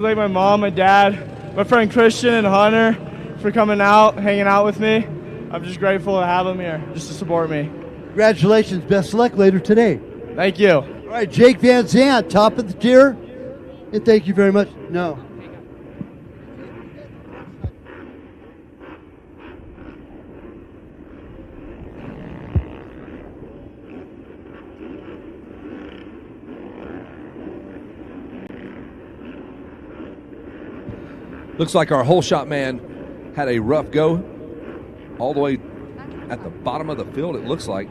Like my mom, my dad, my friend Christian and Hunter for coming out, hanging out with me. I'm just grateful to have them here, just to support me. Congratulations. Best of luck later today. Thank you. All right, Jake Van Zandt, top of the tier. And thank you very much. No. Looks like our hole shot man had a rough go all the way at the bottom of the field, it looks like.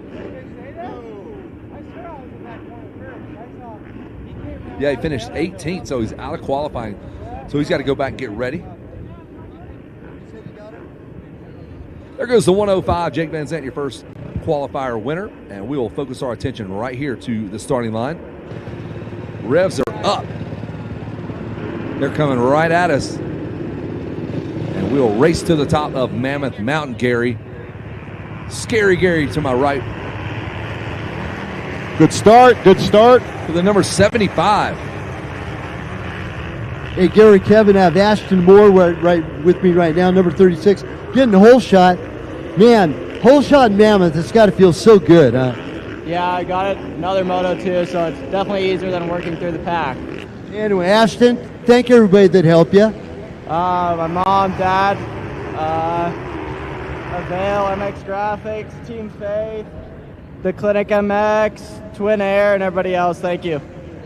Yeah, he finished 18th, so he's out of qualifying. So he's got to go back and get ready. There goes the 105, Jake Van Zandt, your first qualifier winner. And we will focus our attention right here to the starting line. Revs are up. They're coming right at us. And we'll race to the top of Mammoth Mountain, Gary. Scary Gary to my right. Good start, good start. For the number 75. Hey, Gary, Kevin, I have Ashton Moore right with me right now, number 36. Getting the hole shot. Man, hole shot in Mammoth, it's got to feel so good, huh? Yeah, I got it. Another Moto too, so it's definitely easier than working through the pack. Anyway, Ashton, thank everybody that helped you. My mom, dad, Avail, MX Graphics, Team Faith, the Clinic MX, Twin Air, and everybody else. Thank you.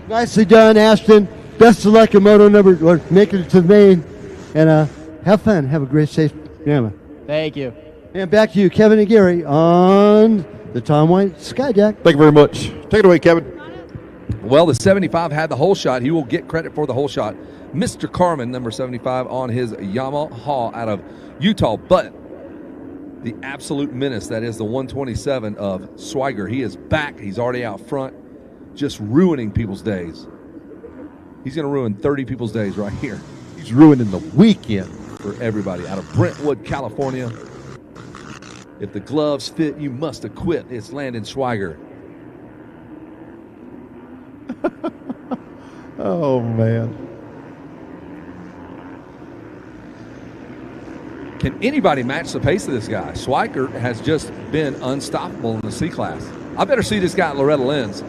Nicely done, Ashton. Best of luck in Moto number, or making it to the main. And have fun. Have a great, safe Mammoth. Thank you. And back to you, Kevin and Gary, on the Tom White Skyjack. Thank you very much. Take it away, Kevin. Well, the 75 had the hole shot. He will get credit for the hole shot. Mr. Carmen, number 75, on his Yamaha out of Utah. But the absolute menace, that is the 127 of Schweiger. He is back. He's already out front, just ruining people's days. He's going to ruin 30 people's days right here. He's ruining the weekend for everybody. Out of Brentwood, California. If the gloves fit, you must acquit. It's Landon Schweiger. Oh, man. Can anybody match the pace of this guy? Schweiger has just been unstoppable in the C-Class. I better see this guy at Loretta Lynn's.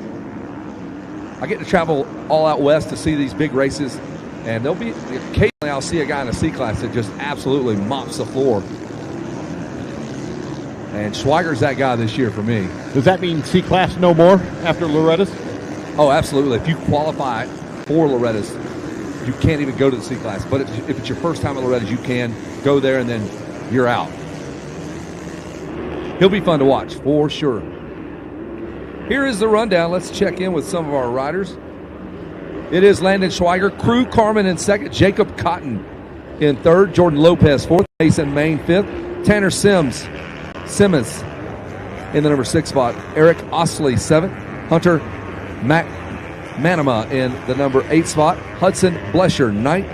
I get to travel all out west to see these big races, and there'll be occasionally I'll see a guy in a C-Class that just absolutely mops the floor. And Schweiger's that guy this year for me. Does that mean C-Class no more after Loretta's? Oh, absolutely. If you qualify for Loretta's, you can't even go to the C-Class. But if it's your first time at Loretta's, you can go there and then you're out. He'll be fun to watch for sure. Here is the rundown. Let's check in with some of our riders. It is Landon Schweiger, Crew Carmen in second, Jacob Cotton in third, Jordan Lopez fourth, Mason Main fifth, Tanner Simmons in the number 6 spot, Eric Osley seventh, Hunter Manama in the number 8 spot, Hudson Blesher ninth,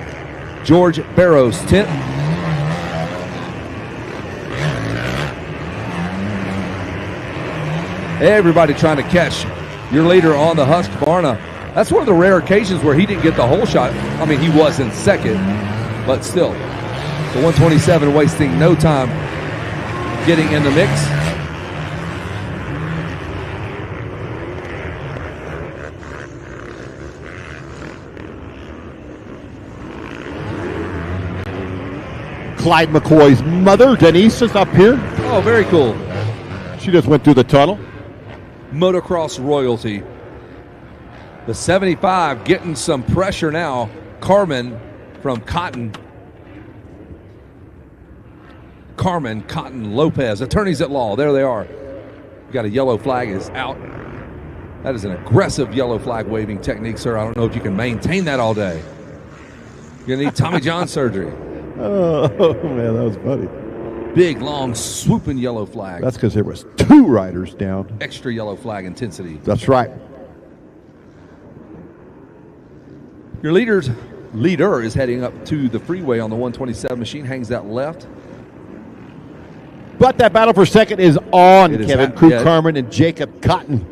George Barrows 10th. Everybody trying to catch your leader on the Husqvarna. That's one of the rare occasions where he didn't get the whole shot. I mean, he was in second, but still. The 127 wasting no time getting in the mix. Clyde McCoy's mother, Denise, is up here. Oh, very cool. She just went through the tunnel. Motocross royalty. The 75 getting some pressure now. Carmen from Cotton. Carmen, Cotton, Lopez, attorneys at law. There they are. You got a yellow flag is out. That is an aggressive yellow flag waving technique, sir. I don't know if you can maintain that all day. You're going to need Tommy John surgery. Oh, man, that was funny. Big, long, swooping yellow flag. That's because there was 2 riders down. Extra yellow flag intensity. That's right. Your leader is heading up to the freeway on the 127 machine, hangs that left. But that battle for second is on, It is Kevin. hap- Crew yeah. Carmen and Jacob Cotton.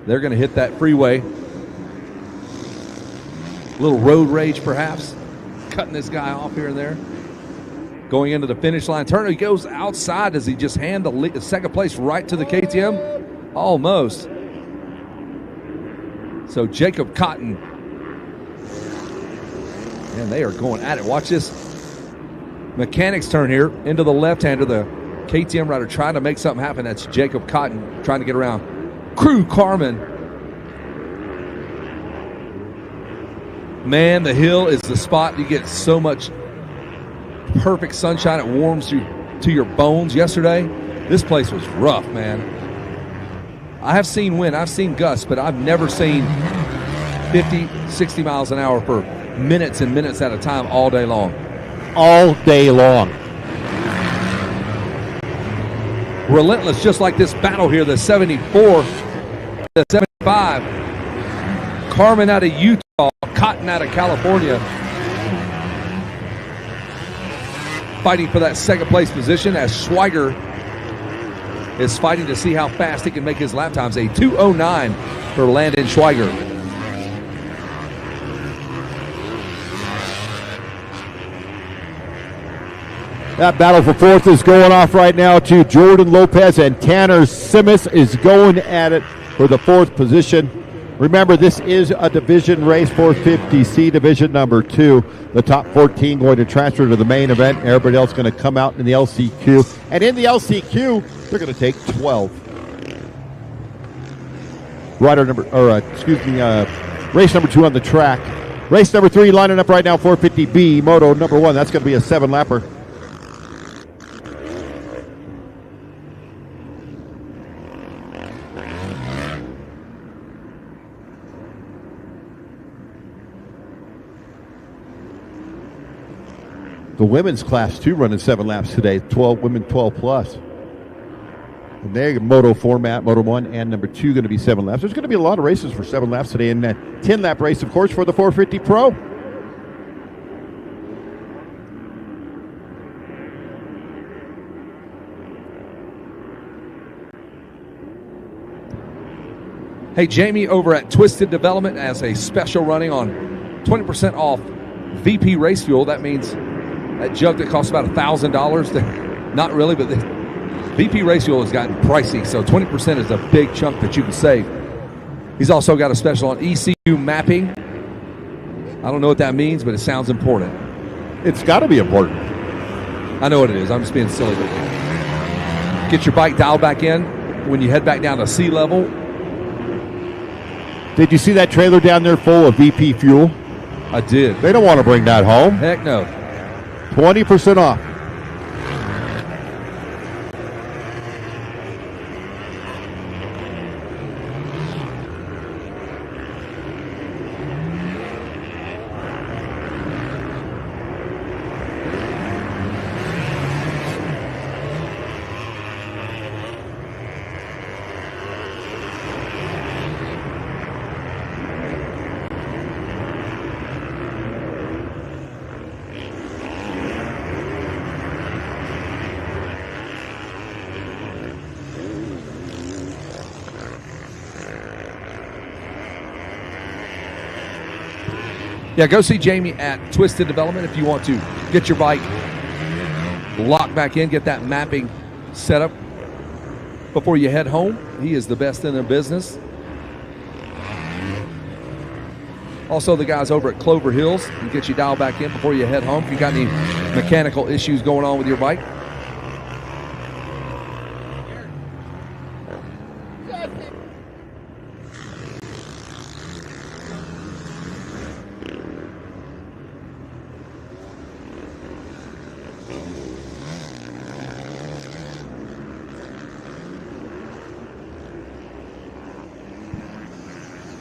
They're going to hit that freeway. A little road rage, perhaps. Cutting this guy off here and there. Going into the finish line. Turner goes outside. Does he just hand the second place right to the KTM? Almost. So Jacob Cotton. And they are going at it. Watch this mechanics turn here into the left-hander. The KTM rider trying to make something happen. That's Jacob Cotton trying to get around Crew Carmen. Man, the hill is the spot. You get so much perfect sunshine. It warms you to your bones. Yesterday, this place was rough, man. I have seen wind. I've seen gusts, but I've never seen 50, 60 miles an hour for minutes and minutes at a time all day long. All day long. Relentless, just like this battle here, the 74, the 75. Carmen out of Utah, Cotton out of California. Fighting for that second place position as Schweiger is fighting to see how fast he can make his lap times. A 2:09 for Landon Schweiger. That battle for fourth is going off right now to Jordan Lopez, and Tanner Simis is going at it for the fourth position. Remember, this is a division race, 450C division number 2. The top 14 going to transfer to the main event. Everybody else going to come out in the LCQ. And in the LCQ, they're going to take 12. Race number 2 on the track. Race number 3 lining up right now, 450B, Moto number 1. That's going to be a 7-lapper. The women's class 2 running 7 laps today. 12 women, 12 plus. And they Moto format, Moto 1 and number 2 going to be 7 laps. There's going to be a lot of races for 7 laps today, and that 10-lap race, of course, for the 450 Pro. Hey, Jamie over at Twisted Development has a special running on 20% off VP race fuel. That means that jug that costs about $1,000. Not really, but the VP race fuel has gotten pricey, so 20% is a big chunk that you can save. He's also got a special on ECU mapping. I don't know what that means, but it sounds important. It's got to be important. I know what it is. I'm just being silly. Get your bike dialed back in when you head back down to sea level. Did you see that trailer down there full of VP fuel? I did. They don't want to bring that home. Heck no. 20% off. Yeah, go see Jamie at Twisted Development if you want to get your bike locked back in, get that mapping set up before you head home. He is the best in the business. Also, the guys over at Clover Hills can get you dialed back in before you head home if you got any mechanical issues going on with your bike.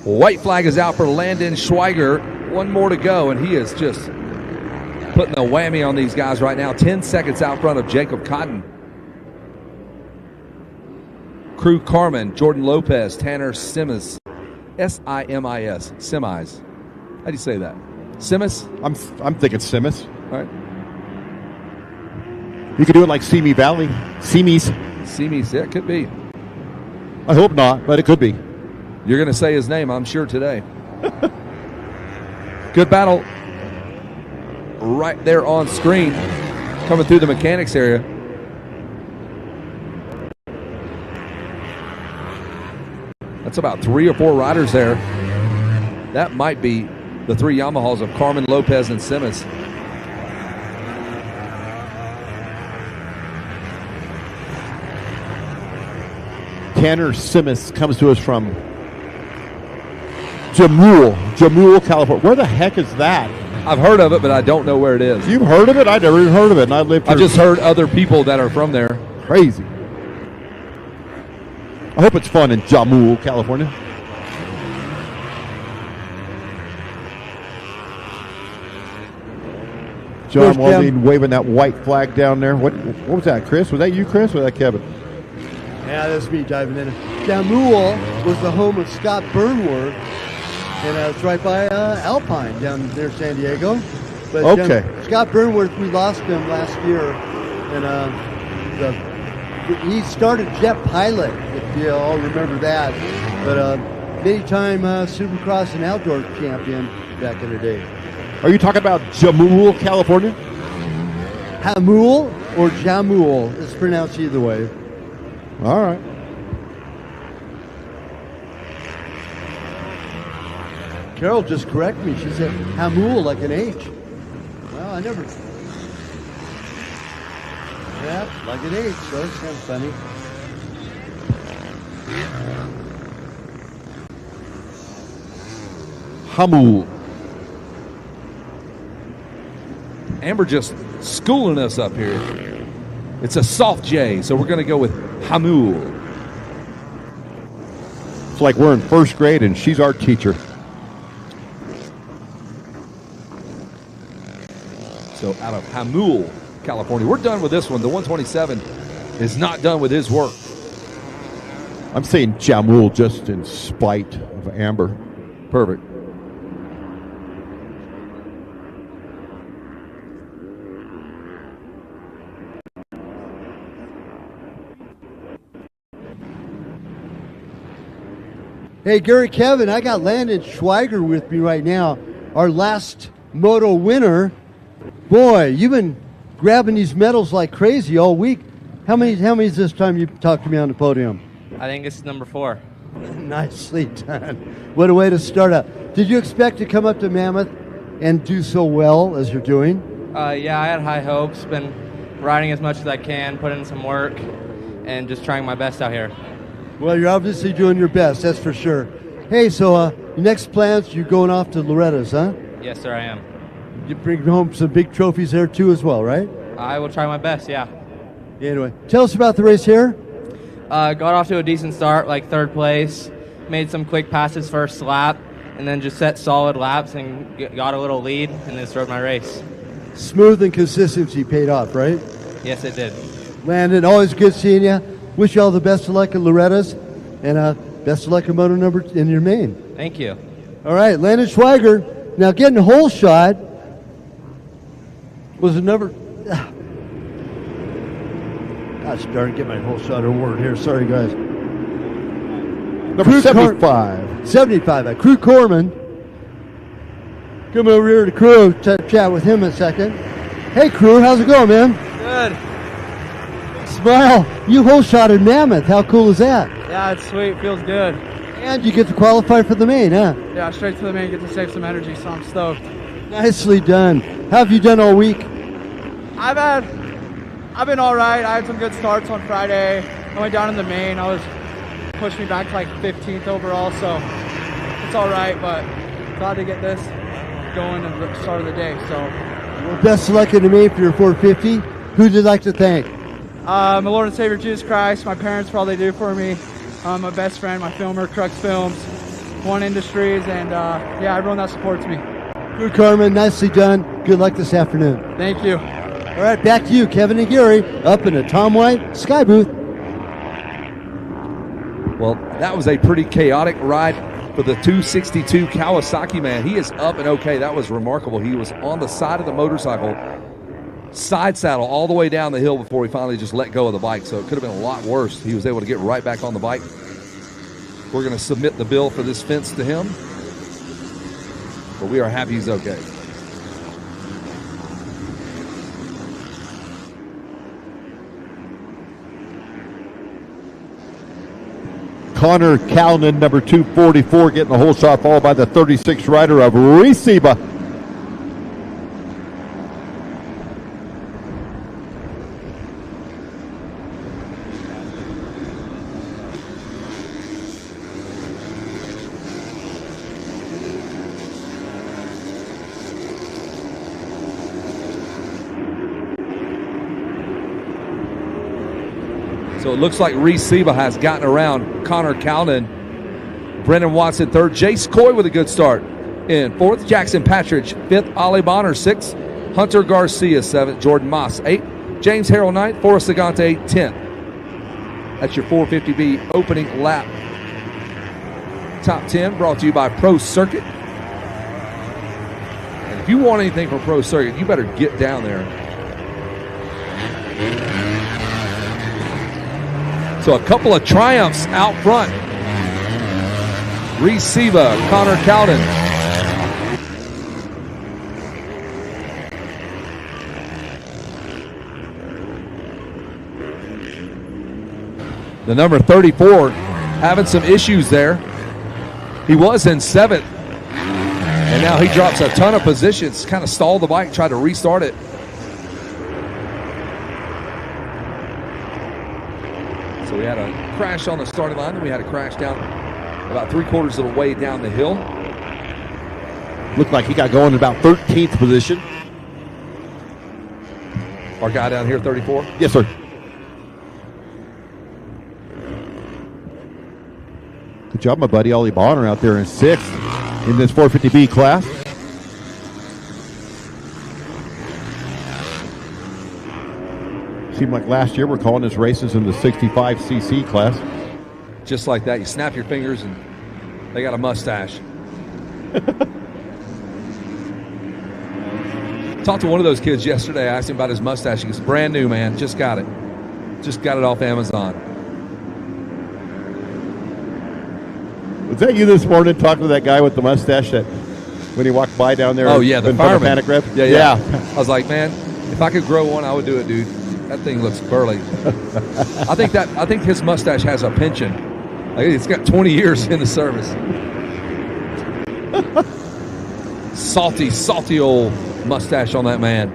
White flag is out for Landon Schweiger. One more to go, and he is just putting a whammy on these guys right now. 10 seconds out front of Jacob Cotton. Crew Carmen, Jordan Lopez, Tanner Simis. S-I-M-I-S. Semis. How do you say that? Simis? I'm thinking Simis. All right. You could do it like Simi Valley. Simis. Simis, yeah, it could be. I hope not, but it could be. You're going to say his name, I'm sure, today. Good battle right there on screen, coming through the mechanics area. That's about 3 or 4 riders there. That might be the 3 Yamahas of Carmen, Lopez, and Simmons. Tanner Simmons comes to us from Jamul, California. Where the heck is that? I've heard of it, but I don't know where it is. You've heard of it? I never even heard of it, and I lived here. I've just heard other people that are from there. Crazy. I hope it's fun in Jamul, California. John Waldine waving that white flag down there. What was that, Chris? Was that you, Chris, or was that Kevin? Yeah, that's me diving in. Jamul was the home of Scott Burnworth, and it's right by Alpine down near San Diego. But okay. Scott Burnworth, we lost him last year, and he started jet pilot, if you all remember that. But many-time Supercross and outdoor champion back in the day. Are you talking about Jamul, California? Hamul or Jamul. It's pronounced either way. All right. Carol just corrected me. She said Hamul like an H. Well, I never. Yeah, like an H. So it's kind of funny. Hamul. Amber just schooling us up here. It's a soft J, so we're going to go with Hamul. It's like we're in first grade and she's our teacher. So out of Hamul, California. We're done with this one. The 127 is not done with his work. I'm saying Jamul just in spite of Amber. Perfect. Hey, Gary, Kevin, I got Landon Schweiger with me right now, our last Moto winner. Boy, you've been grabbing these medals like crazy all week. How many is this time you talked to me on the podium? I think it's number 4. Nicely done. What a way to start out. Did you expect to come up to Mammoth and do so well as you're doing? Yeah, I had high hopes. Been riding as much as I can, putting in some work, and just trying my best out here. Well, you're obviously doing your best, that's for sure. Hey, so your next plans, you're going off to Loretta's, huh? Yes, sir, I am. You bring home some big trophies there too as well, right? I will try my best, yeah. Anyway, tell us about the race here. Got off to a decent start, like 3rd place. Made some quick passes first lap, and then just set solid laps and got a little lead, and then started my race. Smooth and consistency paid off, right? Yes, it did. Landon, always good seeing you. Wish you all the best of luck at Loretta's, and best of luck at Moto number in your main. Thank you. All right, Landon Schweiger. Now getting a hole shot was another. Gosh darn, get my whole shot award here. Sorry, guys. Number 75. 75. Crew Corman. Come over here to Crew, chat with him a second. Hey, Crew, how's it going, man? Good. Smile. You whole shot in Mammoth. How cool is that? Yeah, it's sweet. Feels good. And you get to qualify for the main, huh? Yeah, straight to the main, get to save some energy, so I'm stoked. Nicely done. How have you done all week? I've been all right. I had some good starts on Friday. I went down in the main. Pushed me back to like 15th overall, so it's all right, but glad to get this going at the start of the day. So, well, best of luck in the main for your 450. Who'd you like to thank? my Lord and Savior Jesus Christ, my parents for all they do for me, my best friend, my filmer, Crux Films, One Industries, and yeah, everyone that supports me. Crew Carmen, nicely done. Good luck this afternoon. Thank you. All right, back to you, Kevin and Gary, up in the Tom White Sky Booth. Well, that was a pretty chaotic ride for the 262 Kawasaki man. He is up and okay. That was remarkable. He was on the side of the motorcycle, side saddle all the way down the hill before he finally just let go of the bike. So it could have been a lot worse. He was able to get right back on the bike. We're going to submit the bill for this fence to him. but we are happy he's okay. Connor Calnan, number 244, getting the whole shot, followed by the 36 rider of Reciba. So it looks like Reciba has gotten around Connor Calnan. Brendan Watson third. Jace Coy with a good start in fourth. Jackson Patridge fifth. Ollie Bonner sixth. Hunter Garcia seventh. Jordan Moss eighth. James Harrell ninth. Forrest Sagante 10th. That's your 450B opening lap. Top 10 brought to you by Pro Circuit. And if you want anything from Pro Circuit, you better get down there. So a couple of triumphs out front. Reciba, Connor Cowden. The number 34 having some issues there. He was in seventh, and now he drops a ton of positions, kind of stalled the bike, tried to restart it. So we had a crash on the starting line, then we had a crash down about 3/4 of the way down the hill. Looked like he got going in about 13th position. Our guy down here, 34. Yes, sir. Good job, my buddy Ollie Bonner out there in sixth in this 450B class. Seemed like last year we're calling his races in the 65cc class. Just like that, you snap your fingers and they got a mustache. Talked to one of those kids yesterday. I asked him about his mustache. He goes, brand new, man. Just got it. Just got it off Amazon. Was that you this morning talking to that guy with the mustache that when he walked by down there? Oh, yeah, the fireman. Panic Rev? Yeah. I was like, man, if I could grow one, I would do it, dude. That thing looks burly. I think his mustache has a pension. Like, it's got 20 years in the service. Salty old mustache on that man.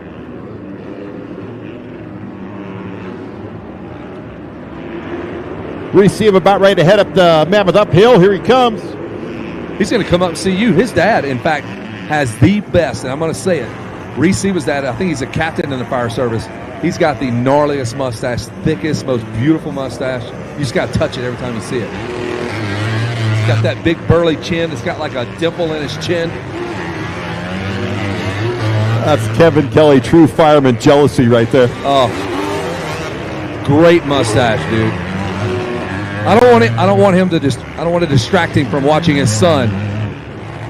Receive about ready to head up the Mammoth uphill. Here he comes. He's going to come up and see you. His dad, in fact, has the best, and I'm going to say it. Reciba's dad, I think he's a captain in the fire service. He's got the gnarliest mustache, thickest, most beautiful mustache. You just got to touch it every time you see it. He's got that big burly chin. It's got like a dimple in his chin. That's Kevin Kelly, true fireman jealousy right there. Oh, great mustache, dude. I don't want to distract him from watching his son.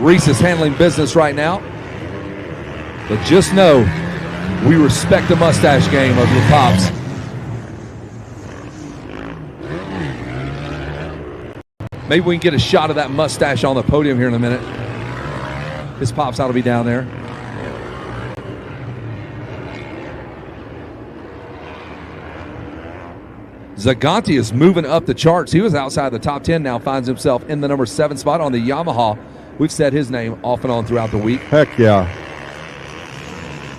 Reese is handling business right now. But just know, we respect the mustache game of your pops. Maybe we can get a shot of that mustache on the podium here in a minute. His pops ought to be down there. Zaganti is moving up the charts. He was outside the top 10, now finds himself in the number 7 spot on the Yamaha. We've said his name off and on throughout the week. Heck yeah.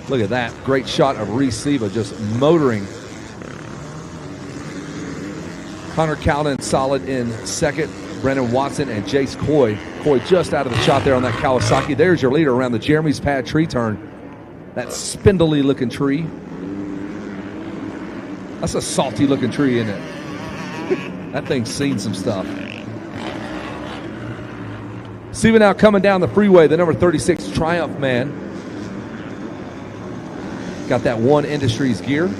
Look at that. Great shot of Reciba just motoring. Connor Cowden solid in second. Brendan Watson and Jace Coy. Coy just out of the shot there on that Kawasaki. There's your leader around the Jeremy's Pad tree turn. That spindly looking tree. That's a salty looking tree, isn't it? That thing's seen some stuff. Reciba now coming down the freeway, the number 36 Triumph man. Got that One Industries gear.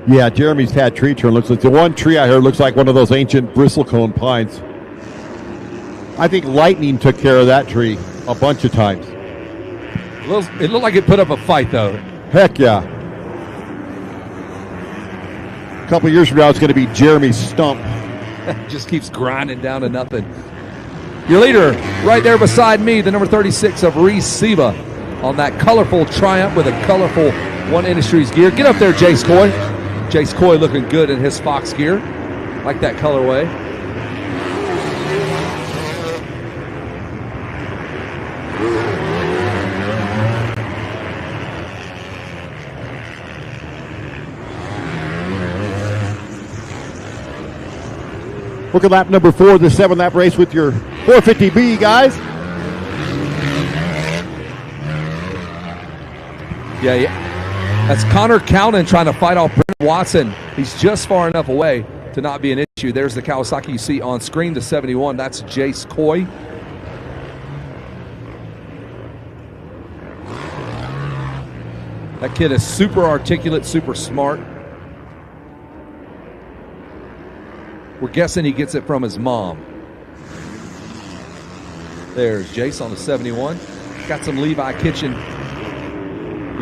Yeah, Jeremy's Pad tree turn looks like the one tree I heard looks like one of those ancient bristlecone pines. I think lightning took care of that tree a bunch of times. It looked like it put up a fight, though. Heck yeah. A couple years from now, it's going to be Jeremy's stump. Just keeps grinding down to nothing. Your leader right there beside me, the number 36 of Reese Siva on that colorful Triumph with a colorful One Industries gear. Get up there, Jace Coy. Jace Coy looking good in his Fox gear. Like that colorway. Look at lap number 4, the 7-lap race with your 450B, guys. Yeah. That's Connor Cowden trying to fight off Brendan Watson. He's just far enough away to not be an issue. There's the Kawasaki you see on screen, the 71. That's Jace Coy. That kid is super articulate, super smart. We're guessing he gets it from his mom. There's Jace on the 71. Got some Levi Kitchen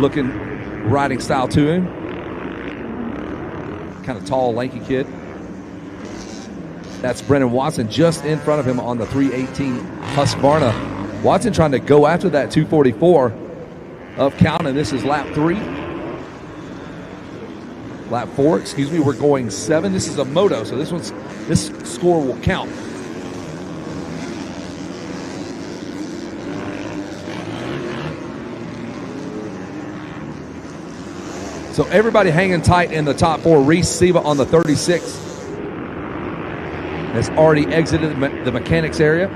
looking riding style to him. Kind of tall, lanky kid. That's Brendan Watson just in front of him on the 318 Husqvarna. Watson trying to go after that 244 of Cowden. This is lap 3. Lap 4, excuse me. We're going 7. This is a Moto, so this score will count. So everybody hanging tight in the top 4. Reese Siva on the 36 has already exited the mechanics area.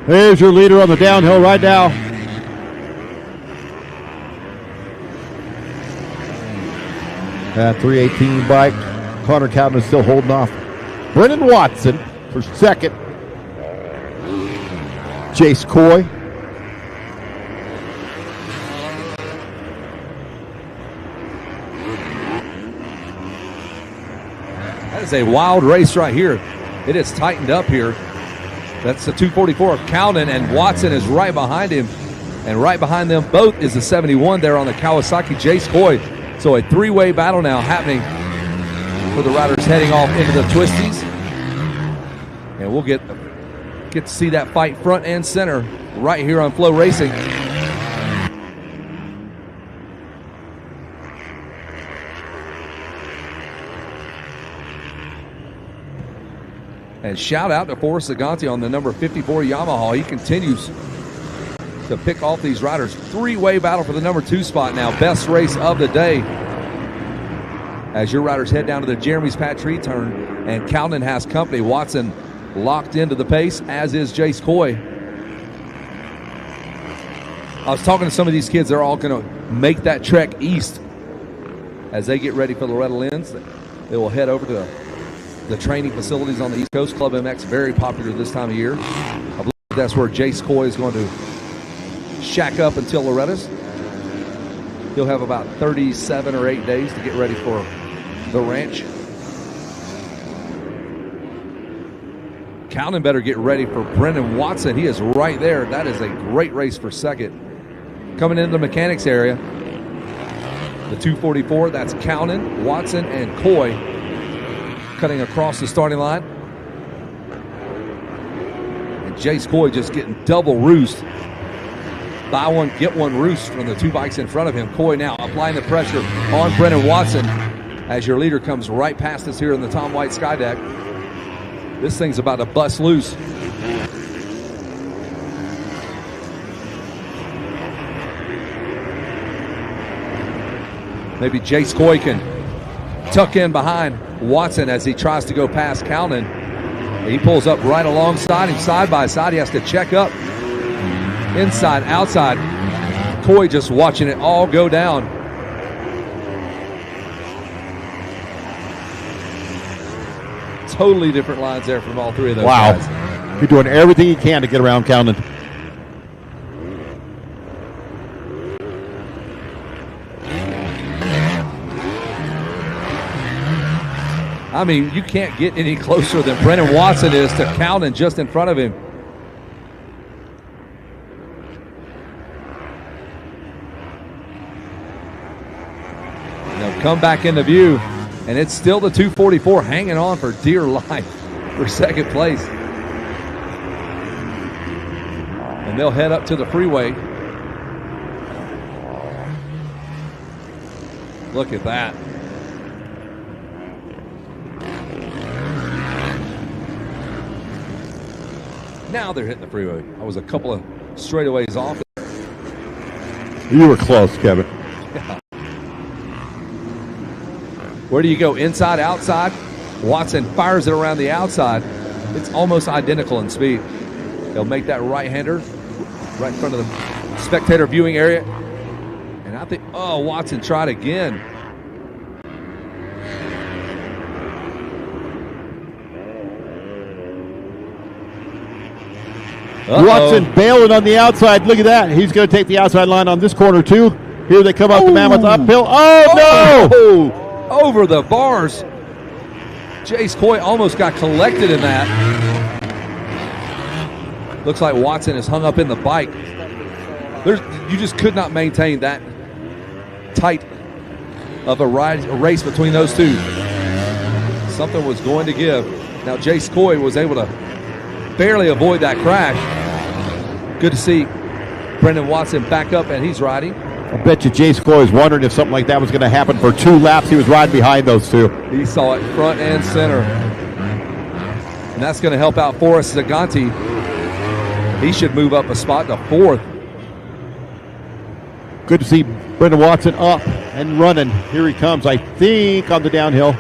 There's your leader on the downhill right now. That 318 bike. Connor Cowden is still holding off. Brendan Watson for second. Jace Coy. That is a wild race right here. It is tightened up here. That's the 244 of Cowden, and Watson is right behind him. And right behind them both is the 71 there on the Kawasaki, Jace Coy. So a three-way battle now happening for the riders heading off into the twisties. And we'll get to see that fight front and center right here on FloRacing. And shout out to Forrest Sagante on the number 54 Yamaha. He continues to pick off these riders. Three-way battle for the number 2 spot now. Best race of the day. As your riders head down to the Jeremy's Patry turn, and Cowden has company. Watson locked into the pace, as is Jace Coy. I was talking to some of these kids. They're all going to make that trek east as they get ready for Loretta Lynn's. They will head over to the training facilities on the East Coast. Club MX, very popular this time of year. I believe that's where Jace Coy is going to shack up until Loretta's. He'll have about 37 or 8 days to get ready for the ranch. Cowden better get ready for Brendan Watson. He is right there. That is a great race for second. Coming into the mechanics area, the 244, that's Cowden, Watson, and Coy cutting across the starting line. And Jace Coy just getting double roost. Buy one, get one roost from the 2 bikes in front of him. Coy now applying the pressure on Brendan Watson as your leader comes right past us here in the Tom White Skydeck. This thing's about to bust loose. Maybe Jace Coy can tuck in behind Watson as he tries to go past Cowden. He pulls up right alongside him, side by side. He has to check up. Inside, outside. Coy just watching it all go down. totally different lines there from all three of those Wow. guys. You're doing everything you can to get around Counting. I mean, you can't get any closer than Brennan Watson is to Counting just in front of him. They'll come back into view, and it's still the 244 hanging on for dear life for second place. And they'll head up to the freeway. Look at that. Now they're hitting the freeway. I was a couple of straightaways off. You were close, Kevin. Where do you go? Inside, outside? Watson fires it around the outside. It's almost identical in speed. They'll make that right-hander right in front of the spectator viewing area. And I think, oh, Watson tried again. Watson bailing on the outside. Look at that. He's going to take the outside line on this corner, too. Here they come up the Mammoth uphill. Oh, no! Over the bars. Jace Coy almost got collected in that. Looks like Watson is hung up in the bike. You just could not maintain that tight of a race between those two. Something was going to give. Now Jace Coy was able to barely avoid that crash. Good to see Brendan Watson back up, and he's riding. I bet you Jace Coy was wondering if something like that was going to happen for 2 laps. He was riding behind those two. He saw it front and center. And that's going to help out Forrest Zaganti. He should move up a spot to 4th. Good to see Brendan Watson up and running. Here he comes, I think, on the downhill.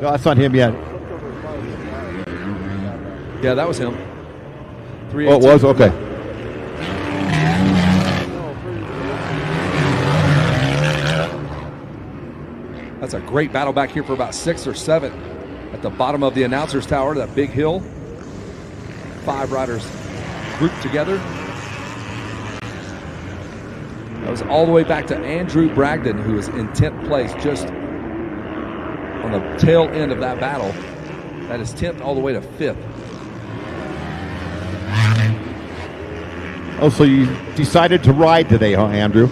No, that's not him yet. Yeah, that was him. Oh, it was? Okay. That's a great battle back here for about 6 or 7 at the bottom of the announcer's tower, that big hill. 5 riders grouped together. That was all the way back to Andrew Bragdon, who was in 10th place, just on the tail end of that battle. That is 10th all the way to 5th. Oh, so you decided to ride today, huh, Andrew?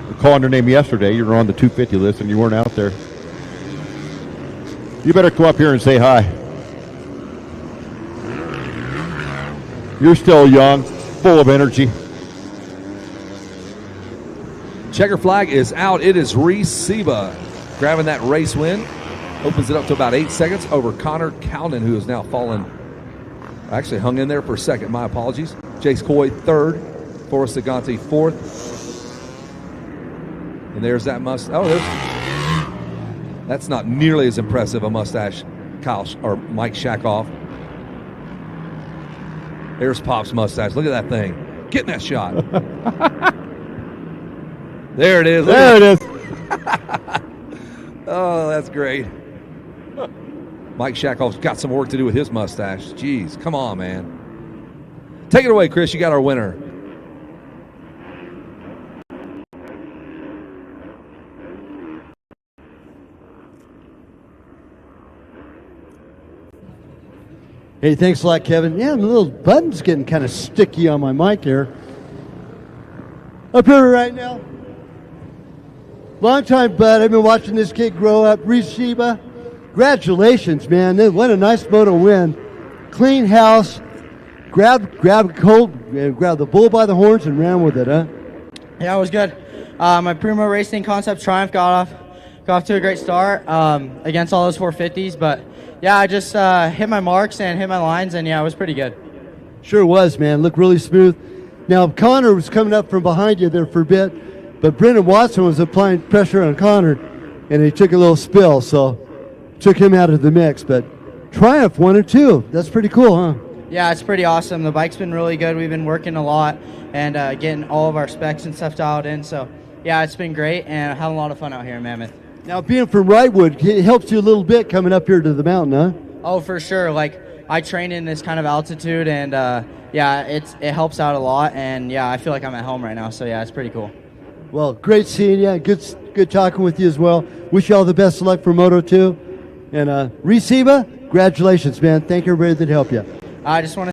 We called your name yesterday. You were on the 250 list and you weren't out there. You better come up here and say hi. You're still young, full of energy. Checker flag is out. It is Reese Seba grabbing that race win. Opens it up to about 8 seconds over Connor Cowden, who has now fallen. Actually hung in there for a second. My apologies. Jace Coy 3rd. Forrest Zaganti 4th. And there's that mustache. Oh, that's not nearly as impressive a mustache, Mike Shakoff. There's Pop's mustache. Look at that thing. Getting that shot. There it is. There it is. Oh, that's great. Mike Shakoff's got some work to do with his mustache. Jeez, come on, man. Take it away, Chris. You got our winner. Hey, thanks a lot, Kevin. Yeah, the little button's getting kind of sticky on my mic here. Up here right now. Long time, bud. I've been watching this kid grow up. Reese Sheba, congratulations, man. What a nice moto win. Clean house. Grabbed the bull by the horns and ran with it, huh? Yeah, it was good. My Primo Racing Concept Triumph got off to a great start against all those 450s, but yeah, I just hit my marks and hit my lines, and yeah, it was pretty good. Sure was, man. Looked really smooth. Now, Connor was coming up from behind you there for a bit, but Brendan Watson was applying pressure on Connor, and he took a little spill, so took him out of the mix. But Triumph 1 and 2. That's pretty cool, huh? Yeah, it's pretty awesome. The bike's been really good. We've been working a lot and getting all of our specs and stuff dialed in. So, yeah, it's been great, and I had a lot of fun out here in Mammoth. Now, being from Wrightwood, it helps you a little bit coming up here to the mountain, huh? Oh, for sure. Like, I train in this kind of altitude, and yeah, it helps out a lot. And yeah, I feel like I'm at home right now. So yeah, it's pretty cool. Well, great seeing you. Good talking with you as well. Wish you all the best of luck for Moto 2. And Reciba, congratulations, man. Thank everybody that helped you. I just want to